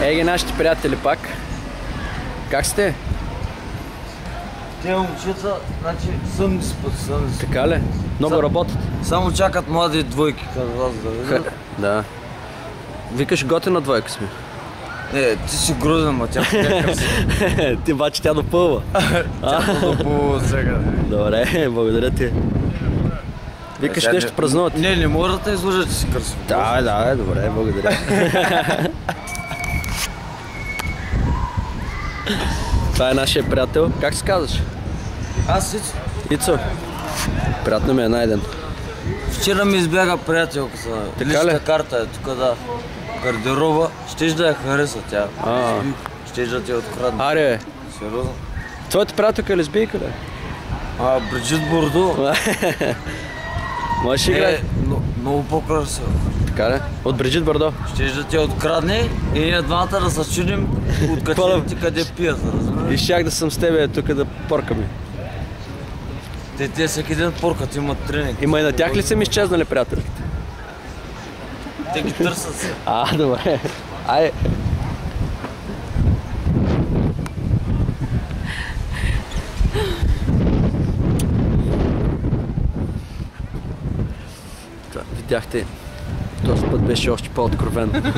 Еги нашите приятели пак. Как сте? Те момчета, значи съмни спът. Така ли? Много работят. Само чакат млади двойки като вас да видят. Да. Викаш готина двойка сме. Ти си грузен, ма тя красива. Ти обаче тя допълва. Тя допълва сега. Добре, благодаря ти. Викаш нещо празнуват. Не мога да те излъжа, че си красив. Да, добре, благодаря. Това е нашия приятел. Как се казваш? Аз Ицо. Ицо. Приятно ми е найден. Вчера ми избяга приятелката. Личната карта е тук, да. Гардероба. Щеш да я хареса тя. Щеш да ти я открадне. Аре. Сериозно? Твоята приятелка е лесбийка, ли? Бриджит Бордо. Можеш ли играе? Много по-красива. Така ли? От Бриджит Бордо. Щеш да ти я открадне и ние двамата да се чудим откачените къде пият, разбираш? И щях да съм с тебе тук да поркаме. Те всеки ден поркат, имат тренинг. Има и на тях ли са ми изчезнали приятелките? Те ги търсят се. Добре. Айде. Видяхте, този път беше още по-откровен.